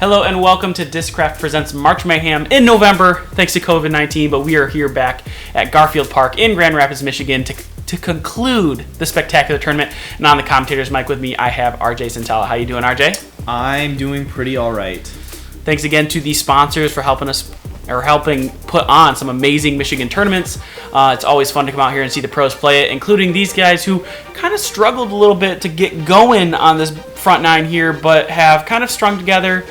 Hello and welcome to Discraft Presents March Mayhem in November, thanks to COVID-19, but we are here back at Garfield Park in Grand Rapids, Michigan to conclude the spectacular tournament. And on the commentator's mic with me, I have RJ Santella. How you doing, RJ? I'm doing pretty all right. Thanks again to the sponsors for helping put on some amazing Michigan tournaments. It's always fun to come out here and see the pros play it, including these guys who kind of struggled a little bit to get going on this front nine here, but have kind of strung together.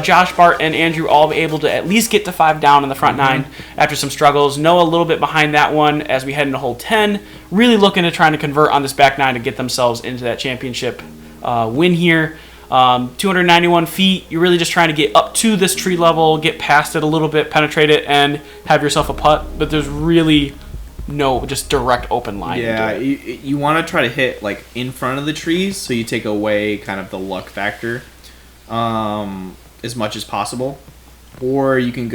Josh, Bart, and Andrew all able to at least get to 5 down in the front nine after some struggles. Noah a little bit behind that one as we head into hole 10, really looking to trying to convert on this back nine to get themselves into that championship win here. 291 feet, you're really just trying to get up to this tree level, get past it a little bit, penetrate it, and have yourself a putt, but there's really no just direct open line. Yeah, you want to try to hit like in front of the trees, so you take away kind of the luck factor as much as possible. Or you can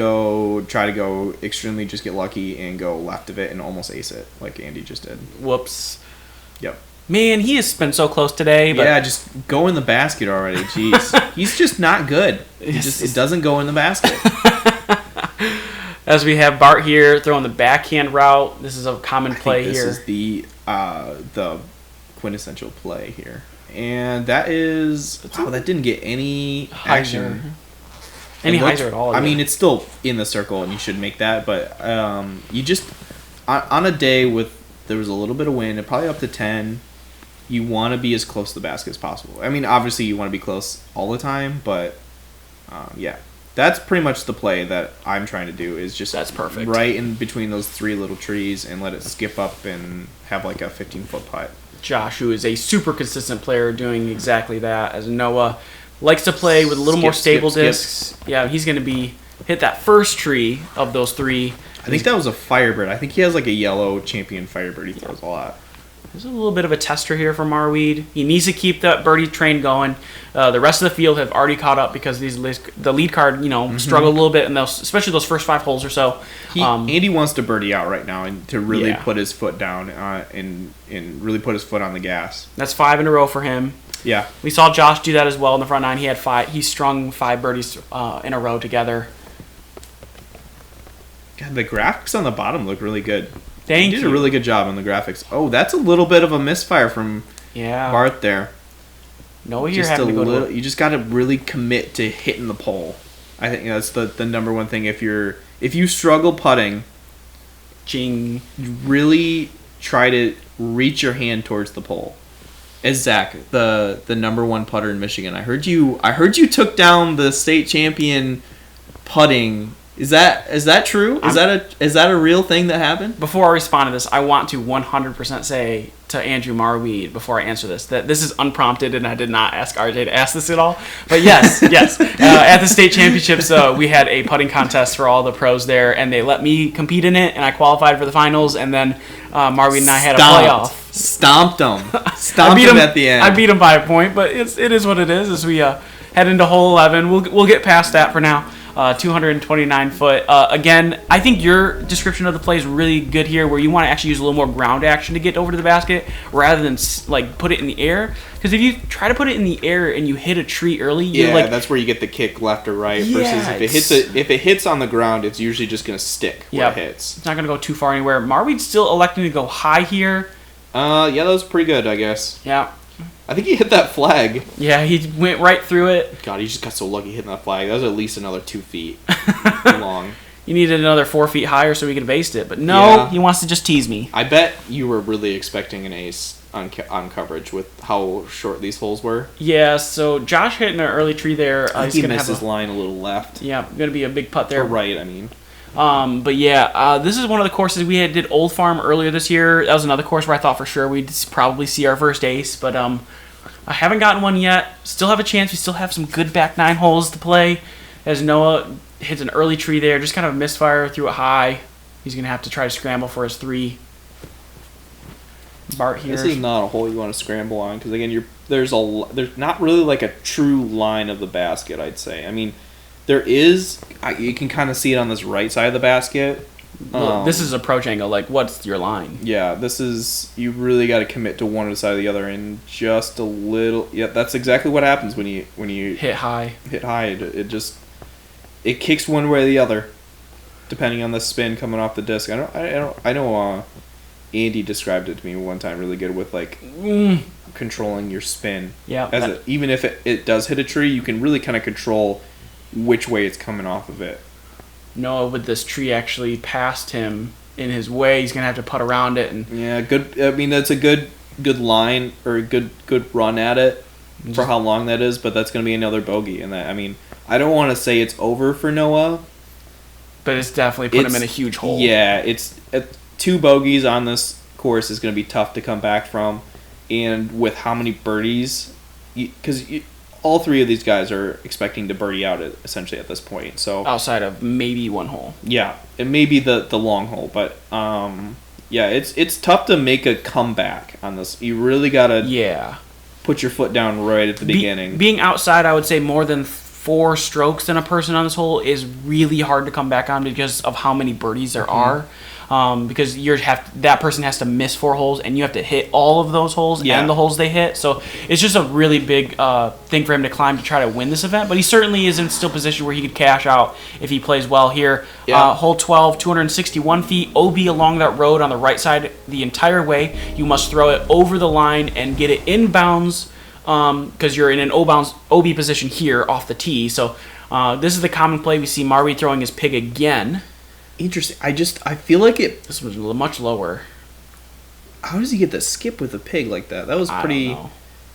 try to go extremely just get lucky and go left of it and almost ace it, like Andy just did. Whoops. Yep. Man, he has been so close today. But yeah, just go in the basket already. Jeez. He's just not good. It doesn't go in the basket. As we have Bart here throwing the backhand route. This is a common play here. This is the quintessential play here. And that is... Wow, that didn't get any action. Any hyzer at all. I mean, it's still in the circle, and you should make that. But you just... On a day with... There was a little bit of wind, probably up to 10... You want to be as close to the basket as possible. I mean, obviously you want to be close all the time, but yeah. That's pretty much the play that I'm trying to do is just that's perfect. Right in between those 3 little trees and let it skip up and have like a 15-foot putt. Josh, who is a super consistent player, doing exactly that, as Noah likes to play with a little more stable discs. Yeah, he's going to hit that first tree of those 3. I think that was a Firebird. I think he has like a yellow champion Firebird he throws a lot. There's a little bit of a tester here for Marwede. He needs to keep that birdie train going. The rest of the field have already caught up because the lead card, struggled a little bit, and especially those first 5 holes or so. Andy wants to birdie out right now and to really put his foot down and really put his foot on the gas. That's 5 in a row for him. Yeah, we saw Josh do that as well in the front nine. He had 5. He strung 5 birdies in a row together. God, the graphics on the bottom look really good. Thank you. You did a really good job on the graphics. Oh, that's a little bit of a misfire from Bart there. No, you're having to go to you just got to really commit to hitting the pole. I think that's the number one thing. If you struggle putting, you really try to reach your hand towards the pole. As Zach, the number 1 putter in Michigan, I heard you took down the state champion putting. Is that true? Is that a real thing that happened? Before I respond to this, I want to 100% say to Andrew Marwede before I answer this that this is unprompted and I did not ask RJ to ask this at all. But yes. At the state championships, we had a putting contest for all the pros there, and they let me compete in it, and I qualified for the finals. And then Marwede and I had a playoff. Stomped him at the end. I beat him by a point, but it is what it is. As we head into hole 11, we'll get past that for now. 229 foot. Again, I think your description of the play is really good here, where you want to actually use a little more ground action to get over to the basket rather than like put it in the air. Because if you try to put it in the air and you hit a tree early, that's where you get the kick left or right. Versus if it hits on the ground, it's usually just gonna stick where it hits. It's not gonna go too far anywhere. Marwede's still electing to go high here. Yeah, that was pretty good, I guess. Yeah. I think he hit that flag. Yeah, he went right through it. God, he just got so lucky hitting that flag. That was at least another 2 feet long. You needed another 4 feet higher so we could have aced it. But no, he wants to just tease me. I bet you were really expecting an ace on coverage with how short these holes were. Yeah, so Josh hitting an early tree there. He missed his line a little left. Yeah, going to be a big putt there. Or right, I mean. But yeah, this is one of the courses we did Old Farm earlier this year. That was another course where I thought for sure we'd probably see our first ace, but I haven't gotten one yet. Still have a chance. We still have some good back 9 holes to play. As Noah hits an early tree there, just kind of a misfire, threw it high. He's gonna have to try to scramble for his 3. Bart here. This is not a hole you want to scramble on because again, there's not really like a true line of the basket. I'd say. I mean, there is. You can kind of see it on this right side of the basket, This is approach angle. Like, what's your line? Yeah, this is, you really got to commit to one side or the other, and just a little. Yeah, that's exactly what happens when you hit high. Hit high. It kicks one way or the other, depending on the spin coming off the disc. I know. Andy described it to me one time really good with like controlling your spin. Yeah. Even if it does hit a tree, you can really kind of control which way it's coming off of it. Noah, with this tree actually passed him in his way, he's gonna have to putt around it. And yeah, good. I mean, that's a good line or a good run at it for how long that is. But that's gonna be another bogey, and that, I mean, I don't want to say it's over for Noah, but it's definitely put him in a huge hole. Yeah, it's 2 bogeys on this course is gonna be tough to come back from, and with how many birdies, because all 3 of these guys are expecting to birdie out essentially at this point. So outside of maybe 1 hole. Yeah, it may be the long hole, but yeah, it's tough to make a comeback on this. You really gotta put your foot down right at the beginning. Being outside, I would say more than 4 strokes than a person on this hole is really hard to come back on because of how many birdies there are. Because that person has to miss 4 holes, and you have to hit all of those holes and the holes they hit. So it's just a really big thing for him to climb to try to win this event. But he certainly is in still position where he could cash out if he plays well here. Hole 12, 261 feet, OB along that road on the right side the entire way. You must throw it over the line and get it inbounds because you're in an OB position here off the tee. So this is the common play. We see Marwede throwing his pig again. Interesting. I feel like this was much lower. How does he get the skip with a pig like that? That was pretty.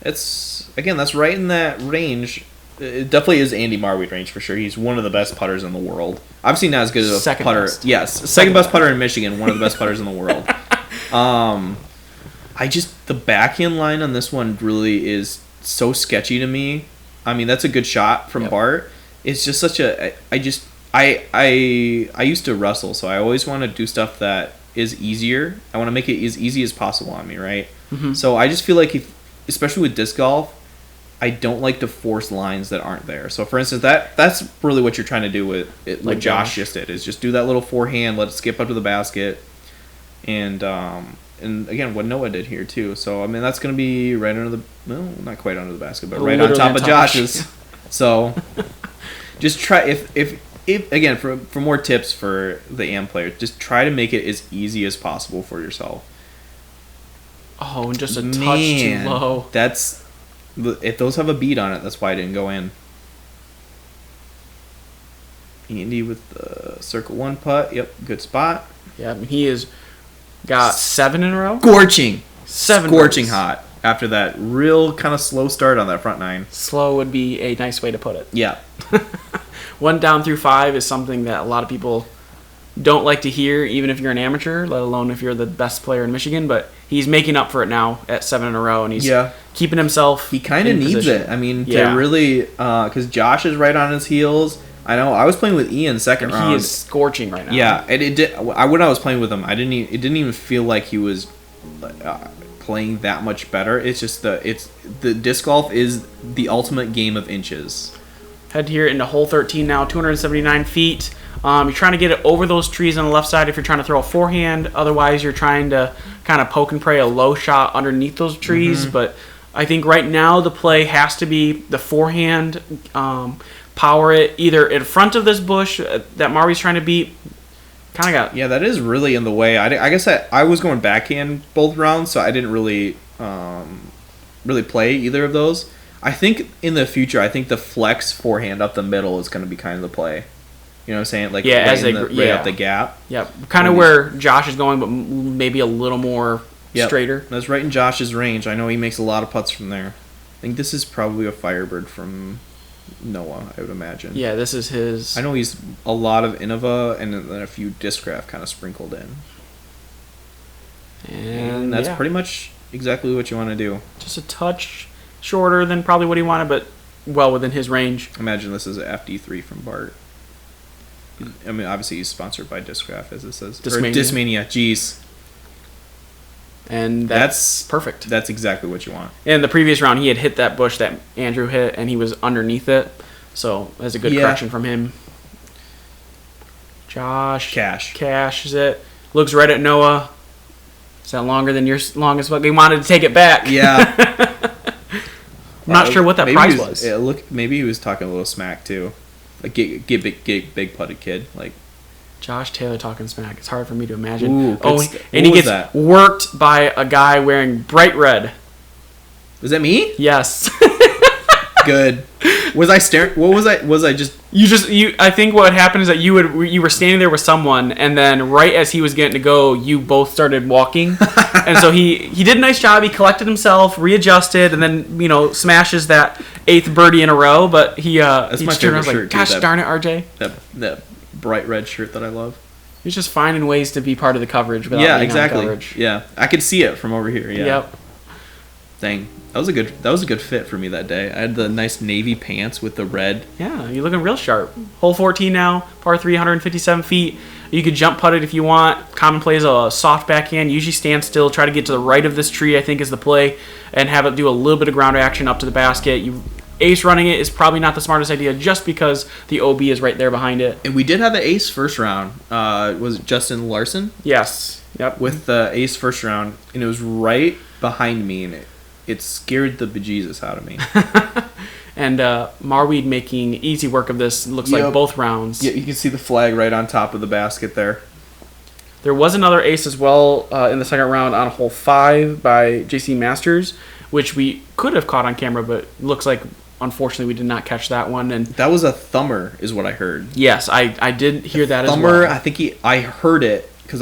That's right in that range. It definitely is Andy Marwede range for sure. He's one of the best putters in the world. Obviously not as good as a putter. Best. Yes, second best putter in Michigan. One of the best putters in the world. The backhand line on this one really is so sketchy to me. I mean, that's a good shot from Bart. It's just such a. I used to wrestle, so I always want to do stuff that is easier. I want to make it as easy as possible on me, right? Mm-hmm. So I just feel like, especially with disc golf, I don't like to force lines that aren't there. So for instance, that's really what you're trying to do with it, like Josh just did, is just do that little forehand, let it skip up to the basket, and again what Noah did here too. So I mean that's going to be right under not quite under the basket, but right on top of Josh's. So just try if again, for more tips for the AM player, just try to make it as easy as possible for yourself. Oh, and just a touch too low. If those have a bead on it, that's why I didn't go in. Andy with the circle 1 putt. Yep, good spot. Yeah, he has got 7 in a row. Scorching birdies. hot after that real kind of slow start on that front 9. Slow would be a nice way to put it. Yeah. 1 down through 5 is something that a lot of people don't like to hear, even if you're an amateur, let alone if you're the best player in Michigan. But he's making up for it now at 7 in a row, and he's keeping himself. He kind of needs it. I mean, to really, because Josh is right on his heels. I know. I was playing with Ian second round. He is scorching right now. Yeah, and it did. When I was playing with him, it didn't even feel like he was playing that much better. It's just the disc golf is the ultimate game of inches. Head here into hole 13 now, 279 feet. You're trying to get it over those trees on the left side if you're trying to throw a forehand. Otherwise, you're trying to kind of poke and pray a low shot underneath those trees. Mm-hmm. But I think right now the play has to be the forehand, power it either in front of this bush that Marwede's trying to beat. Kind of got... Yeah, that is really in the way. I guess I was going backhand both rounds, so I didn't really play either of those. I think in the future, the flex forehand up the middle is going to be kind of the play. You know what I'm saying? Like right up the gap. Yeah, kind of where Josh is going, but maybe a little more straighter. That's right in Josh's range. I know he makes a lot of putts from there. I think this is probably a Firebird from Noah, I would imagine. Yeah, this is his. I know he's a lot of Innova and then a few Discraft kind of sprinkled in. And that's pretty much exactly what you want to do. Just a touch shorter than probably what he wanted, but well within his range. Imagine this is a FD3 from Bart. I mean, obviously he's sponsored by Discraft, as it says. Discmania, jeez. And that's perfect. That's exactly what you want. In the previous round, he had hit that bush that Andrew hit, and he was underneath it. So that's a good correction from him. Josh. Cash. Cash is it. Looks right at Noah. Is that longer than your longest one? He wanted to take it back. Yeah. I'm not sure what that prize was. Yeah, look, maybe he was talking a little smack too. Like get big putted kid. Like Josh Taylor talking smack. It's hard for me to imagine. Ooh, and he gets worked by a guy wearing bright red. Was that me? Yes. Good. Was I staring? What was I? Was I just? I think what happened is that you were standing there with someone, and then right as he was getting to go, you both started walking, and so he did a nice job. He collected himself, readjusted, and then smashes that 8th birdie in a row. But that's my favorite shirt. Gosh darn it, RJ! That bright red shirt that I love. He's just finding ways to be part of the coverage without being on coverage. Yeah, I could see it from over here. Yeah. Yep. Dang. That was a good fit for me that day. I had the nice navy pants with the red. Yeah, you're looking real sharp. Hole 14 now, par 3, 157 feet. You could jump putt it if you want. Common play is a soft backhand. Usually stand still, try to get to the right of this tree, I think is the play, and have it do a little bit of ground action up to the basket. Ace running it is probably not the smartest idea just because the OB is right there behind it. And we did have an ace first round. Was it Justin Larson? Yes. Yep. With the ace first round, and it was right behind me, and it scared the bejesus out of me. And Marwede making easy work of this. Looks like both rounds. Yeah, you can see the flag right on top of the basket there. There was another ace as well in the second round on hole 5 by JC Masters, which we could have caught on camera, but looks like unfortunately we did not catch that one. And that was a thumber, is what I heard. Yes, I did hear that thumber, as well. I think I heard it. Because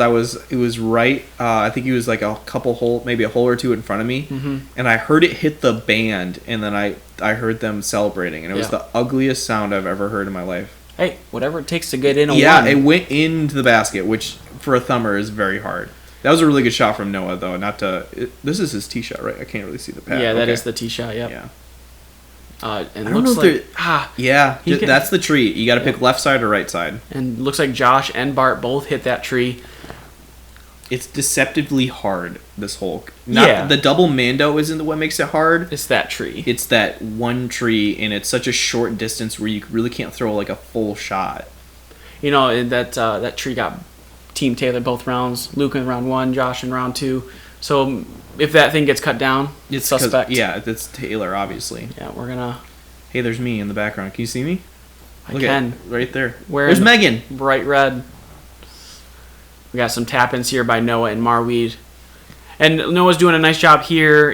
it was right. I think he was like a couple hole, maybe a hole or two in front of me, and I heard it hit the band, and then I heard them celebrating, and it was the ugliest sound I've ever heard in my life. Hey, whatever it takes to get in a one. Yeah, it went into the basket, which for a thumber is very hard. That was a really good shot from Noah, though. This is his tee shot, right? I can't really see the pad. Yeah, that is the tee shot. Yep. Yeah. And it looks like that's the tree. You got to pick left side or right side. And looks like Josh and Bart both hit that tree. It's deceptively hard, this hole. The double Mando isn't what makes it hard. It's that tree. It's that one tree, and it's such a short distance where you really can't throw like a full shot. That tree got Team Taylor both rounds. Luke in round 1, Josh in round 2. So if that thing gets cut down, it's suspect. Yeah, that's Taylor, obviously. Yeah, we're going to... Hey, there's me in the background. Can you see me? I can. Right there. There's Megan. Bright red. We got some tap-ins here by Noah and Marwede. And Noah's doing a nice job here,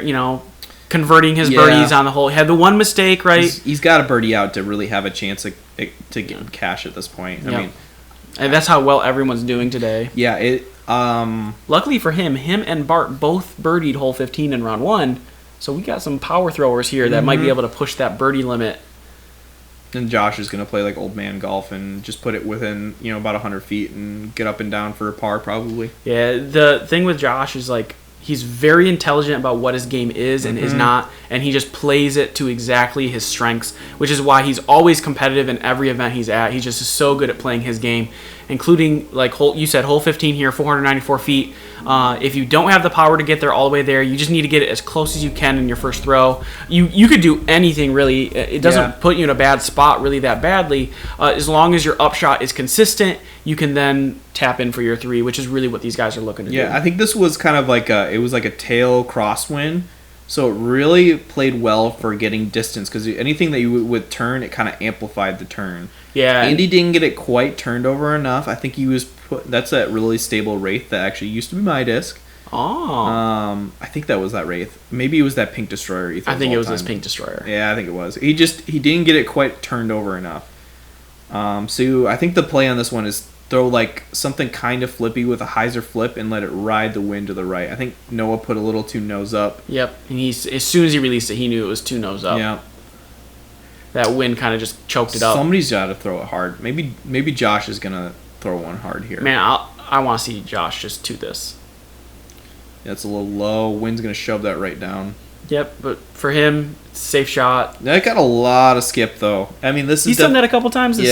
converting his birdies on the hole. He had the one mistake, right? He's got a birdie out to really have a chance to get cash at this point. I mean, and that's how well everyone's doing today. Yeah, luckily for him and Bart both birdied hole 15 in round 1. So we got some power throwers here that might be able to push that birdie limit. And Josh is going to play like old man golf and just put it within, about 100 feet and get up and down for a par probably. Yeah, the thing with Josh is he's very intelligent about what his game is and is not, and he just plays it to exactly his strengths, which is why he's always competitive in every event he's at. He just is so good at playing his game, including, you said, hole 15 here, 494 feet. If you don't have the power to get there all the way there, you just need to get it as close as you can in your first throw. You could do anything, really. It doesn't put you in a bad spot really that badly. As long as your upshot is consistent, you can then tap in for your 3, which is really what these guys are looking to do. Yeah, I think this was kind of like a tail crosswind, so it really played well for getting distance, because anything that you would turn, it kind of amplified the turn. Yeah. Andy didn't get it quite turned over enough. I think he was that's that really stable Wraith that actually used to be my disc. Oh. I think that was that Wraith. Maybe it was that Pink Destroyer. I think it was this Pink Destroyer. Yeah, I think it was. He didn't get it quite turned over enough. So I think the play on this one is throw like something kind of flippy with a hyzer flip and let it ride the wind to the right. I think Noah put a little too nose up. Yep. And as soon as he released it, he knew it was too nose up. Yeah. That wind kind of just choked it up. Somebody's got to throw it hard. Maybe Josh is gonna throw one hard here. Man, I want to see Josh just to this. Yeah, it's a little low. Wind's gonna shove that right down. Yep, but for him, it's a safe shot. That got a lot of skip though. I mean, he's done that a couple times. He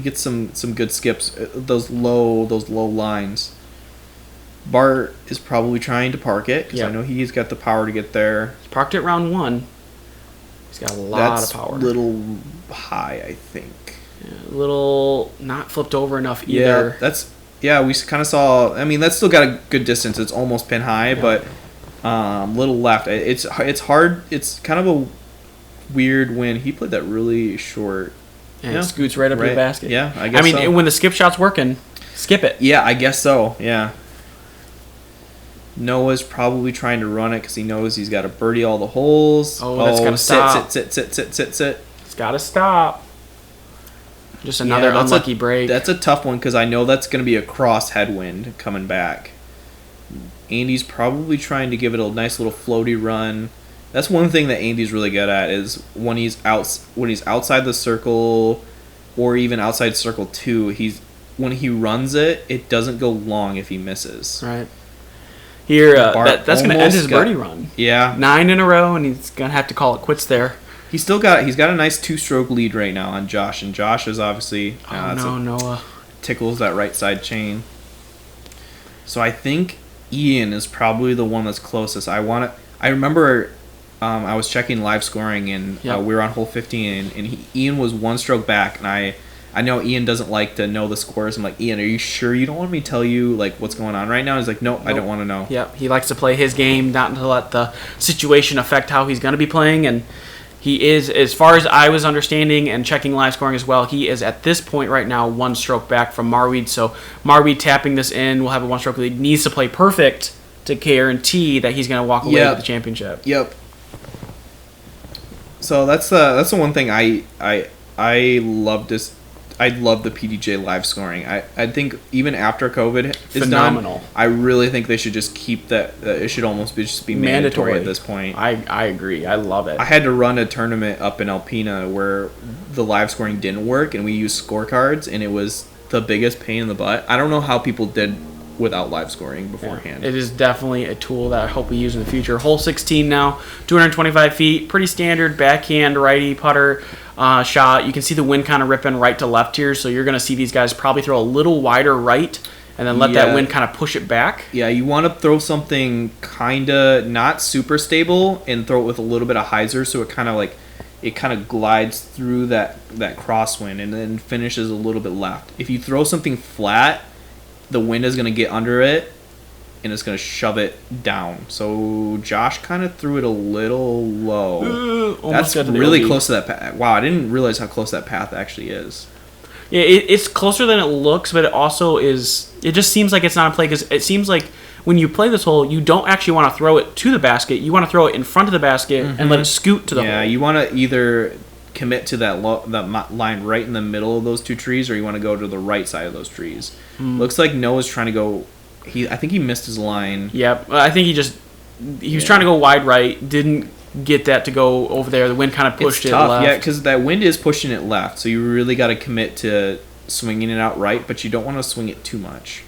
gets some good skips. Those low lines. Bart is probably trying to park it because I know he's got the power to get there. He's parked it round 1. He's got a lot of power. That's a little high, I think. A little not flipped over enough either. We kind of saw. I mean, that's still got a good distance. It's almost pin high, but little left. It's hard. It's kind of a weird win. He played that really short. And it scoots right up to the basket. Yeah, I guess so. When the skip shot's working, skip it. Yeah, I guess so. Yeah. Noah's probably trying to run it because he knows he's got to birdie all the holes. Oh, that's got to stop. Sit. It's got to stop. Just another unlucky break. That's a tough one because I know that's going to be a cross headwind coming back. Andy's probably trying to give it a nice little floaty run. That's one thing that Andy's really good at is when he's outside the circle or even outside circle 2, when he runs it, it doesn't go long if he misses. Right. Here, that's going to end his birdie run. Yeah. 9 in a row, and he's going to have to call it quits there. He's got a nice 2-stroke lead right now on Josh, and Josh is obviously Noah tickles that right side chain. So I think Ian is probably the one that's closest. I remember I was checking live scoring, and we were on hole 15, and Ian was 1 stroke back, and I know Ian doesn't like to know the scores. I'm like, Ian, are you sure you don't want me to tell you like what's going on right now? He's like, nope. I don't want to know. Yep, he likes to play his game, not to let the situation affect how he's going to be playing. And he is, as far as I was understanding and checking live scoring as well, he is at this point right now 1 stroke back from Marwede. So Marwede tapping this in will have a 1 stroke lead. Needs to play perfect to guarantee that he's going to walk away with the championship. Yep. So that's the one thing I love this. I love the PDJ live scoring. I think even after COVID is phenomenal. Done, I really think they should just keep that. It should almost be mandatory at this point. I agree. I love it. I had to run a tournament up in Alpena where the live scoring didn't work, and we used scorecards, and it was the biggest pain in the butt. I don't know how people did without live scoring beforehand. It is definitely a tool that I hope we use in the future. Hole 16 now, 225 feet, pretty standard backhand righty putter shot. You can see the wind kind of ripping right to left here, so you're going to see these guys probably throw a little wider right and then let that wind kind of push it back. Yeah, you want to throw something kind of not super stable and throw it with a little bit of hyzer so it kind of glides through that crosswind and then finishes a little bit left. If you throw something flat, the wind is going to get under it and it's going to shove it down. So Josh kind of threw it a little low. That's really close to that path. Wow, I didn't realize how close that path actually is. Yeah, it's closer than it looks, but it also is. It just seems like it's not in play because it seems like when you play this hole, you don't actually want to throw it to the basket. You want to throw it in front of the basket and let it scoot to the hole. Yeah, you want to either commit to that line right in the middle of those 2 trees, or you want to go to the right side of those trees. Looks like Noah's trying to go. I think he missed his line. Yep, I think he was trying to go wide right, didn't get that to go over there. The wind kind of pushed it left. Yeah, because that wind is pushing it left, so you really got to commit to swinging it out right, but you don't want to swing it too much.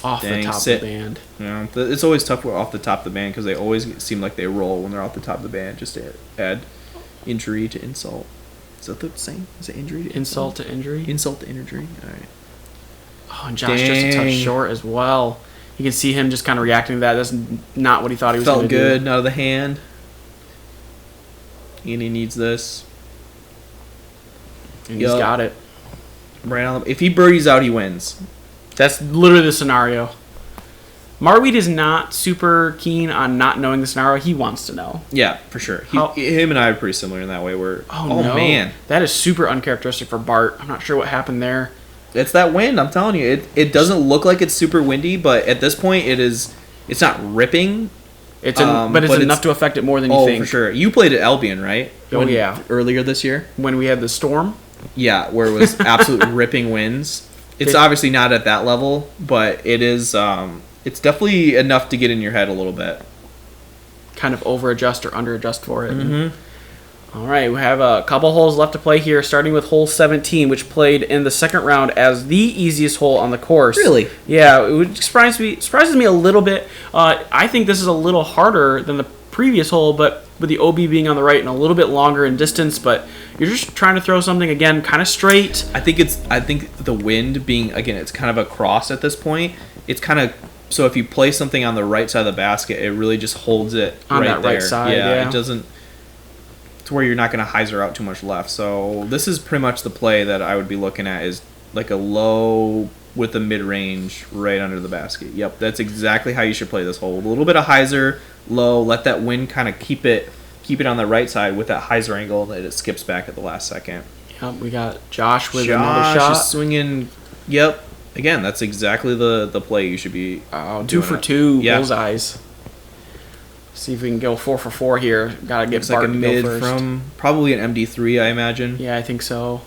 Off the top of the band. Yeah, it's always tough off the top of the band because they always seem like they roll when they're off the top of the band, just to add injury to insult. Is that the same? Is it injury to insult to injury? Insult to injury. All right. Oh, and Josh just a touch short as well. You can see him just kind of reacting to that. That's not what he thought he was going to do. Felt good, out of the hand. And he needs this. And he's got it. Right on. If he birdies out, he wins. That's literally the scenario. Marwede is not super keen on not knowing the scenario. He wants to know. Yeah, for sure. Him and I are pretty similar in that way. Oh no. Man. That is super uncharacteristic for Bart. I'm not sure what happened there. It's that wind, I'm telling you. It doesn't look like it's super windy, but at this point it's not ripping. But it's enough to affect it more than you think. Oh, for sure. You played at Albion, right? Yeah. Earlier this year? When we had the storm? Yeah, where it was absolute ripping winds. It's obviously not at that level, but it is. It's definitely enough to get in your head a little bit. Kind of over-adjust or under-adjust for it. Mm-hmm. All right, we have a couple holes left to play here, starting with hole 17, which played in the second round as the easiest hole on the course. Really? Yeah, it surprises me a little bit. I think this is a little harder than the previous hole, but with the OB being on the right and a little bit longer in distance, but you're just trying to throw something, again, kind of straight. I think the wind being, again, it's kind of a cross at this point. It's kind of, so if you place something on the right side of the basket, it really just holds it on right that there. Right side, yeah. It doesn't. to where you're not going to hyzer out too much left. So this is pretty much the play that I would be looking at, is like a low with a mid-range right under the basket. Yep, that's exactly how you should play this hole. A little bit of hyzer, low, let that wind kind of keep it on the right side with that hyzer angle that it skips back at the last second. Yep, we got Josh with another shot. Josh is swinging. Yep. Again, that's exactly the play you should be. 2 for 2 bullseyes. See if we can go 4 for 4 here. Gotta get Bart like a to mid go first. from probably an MD3, I imagine. Yeah, I think so.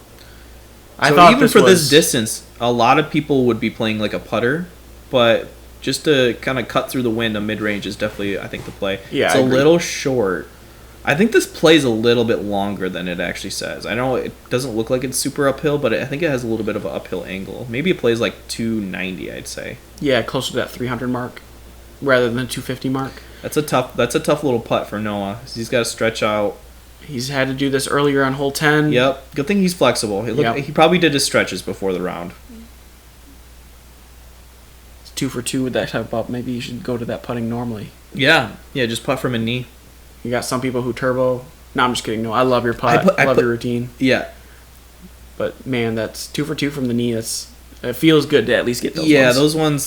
I thought even for this distance, a lot of people would be playing like a putter, but just to kind of cut through the wind, a mid range is definitely, I think, the play. Yeah, it's a little short. I think this plays a little bit longer than it actually says. I know it doesn't look like it's super uphill, but I think it has a little bit of an uphill angle. Maybe it plays like 290, I'd say. Yeah, closer to that 300 mark rather than the 250 mark. That's a tough little putt for Noah. He's got to stretch out. He's had to do this earlier on hole 10. Yep. Good thing he's flexible. He probably did his stretches before the round. It's 2 for 2 with that type up. Maybe you should go to that putting normally. Yeah. Yeah, just putt from a knee. You got some people who turbo. No, I'm just kidding. No, I love your putt. I love your routine. Yeah. But, man, that's 2 for 2 from the knee. It feels good to at least get those ones. Yeah,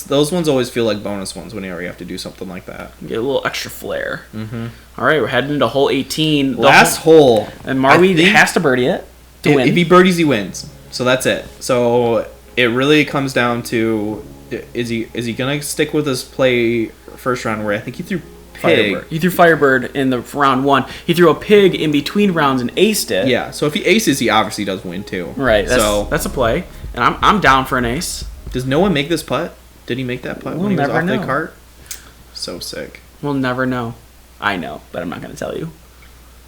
those ones always feel like bonus ones whenever you have to do something like that. Get a little extra flair. Mm-hmm. All right, we're heading into hole 18. Last hole. And Marwede has to birdie it to win. If he birdies, he wins. So that's it. So it really comes down to, is he going to stick with his play first round where I think he threw pig. Firebird. He threw Firebird in the round 1. He threw a pig in between rounds and aced it. Yeah, so if he aces, he obviously does win too. Right, that's a play. And I'm down for an ace. Does Noah make this putt? Did he make that putt when he was off the cart? So sick. We'll never know. I know, but I'm not going to tell you.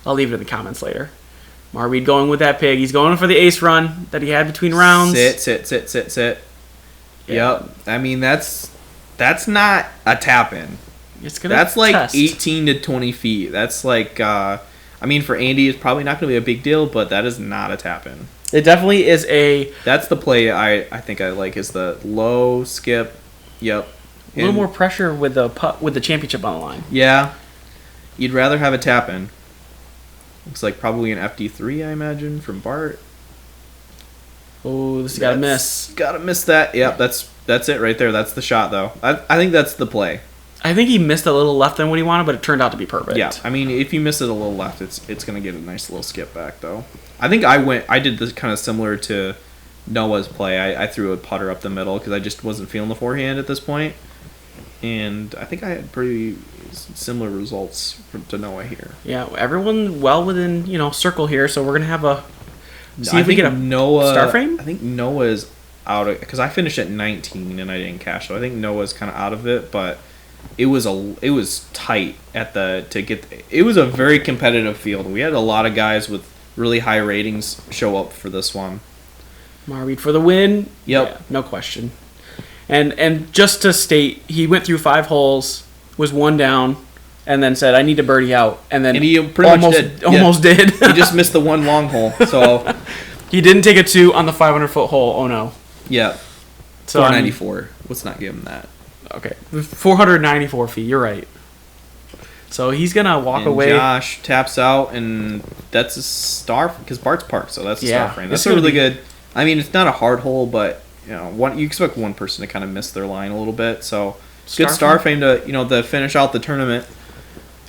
I'll leave it in the comments later. Marwede going with that pig. He's going for the ace run that he had between rounds. Sit. Yeah. Yep. I mean, that's not a tap-in. That's like test. 18 to 20 feet. That's like, I mean, for Andy, it's probably not going to be a big deal, but that is not a tap-in. It definitely is a... That's the play I think I like, is the low skip. Yep. A little more pressure with the championship on the line. Yeah. You'd rather have a tap-in. Looks like probably an FD3, I imagine, from Bart. Oh, this got to miss. Got to miss that. Yep, that's it right there. That's the shot, though. I think that's the play. I think he missed a little left than what he wanted, but it turned out to be perfect. Yeah, I mean, if you miss it a little left, it's going to get a nice little skip back, though. I think I did this kind of similar to Noah's play. I threw a putter up the middle because I just wasn't feeling the forehand at this point. And I think I had pretty similar results to Noah here. Yeah, everyone well within, circle here, so we're going to have a... See if we get a Noah star frame? I think Noah is out of... Because I finished at 19 and I didn't cash, so I think Noah's kind of out of it, but... It was tight it was a very competitive field. We had a lot of guys with really high ratings show up for this one. Marwede for the win. Yep. Yeah, no question. And just to state, he went through 5 holes, was 1 down, and then said, I need to birdie out. And then he pretty much did. Almost did. He just missed the 1 long hole. So he didn't take a 2 on the 500-foot hole. Oh, no. Yeah. So 494. Let's not give him that. Okay. 494 feet. You're right. So he's going to walk away. Josh taps out, and that's a star because Bart's parked, so that's a star frame. That's a really good. I mean, it's not a hard hole, but you expect one person to kind of miss their line a little bit. So good star frame to to finish out the tournament.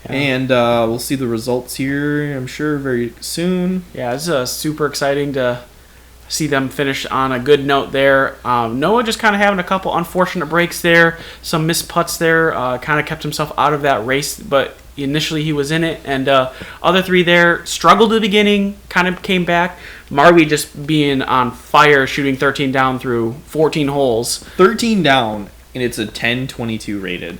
Yeah. And we'll see the results here, I'm sure, very soon. Yeah, this is super exciting to see them finish on a good note there. Noah just kind of having a couple unfortunate breaks there, some missed putts there, kind of kept himself out of that race, but initially he was in it. And other 3 there struggled at the beginning, kind of came back. Marwede just being on fire, shooting 13 down through 14 holes. 13 down, and it's a 10-22 rated.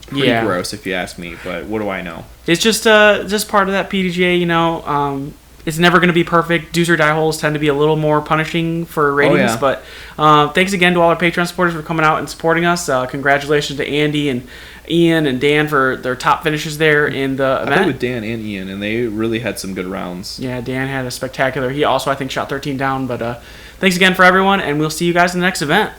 Pretty gross if you ask me, but what do I know? It's just part of that PDGA, it's never going to be perfect. Deuce or die holes tend to be a little more punishing for ratings. But thanks again to all our Patreon supporters for coming out and supporting us. Congratulations to Andy and Ian and Dan for their top finishes there in the event. I played with Dan and Ian, and they really had some good rounds. Yeah, Dan had a spectacular. He also, I think, shot 13 down. But thanks again for everyone, and we'll see you guys in the next event.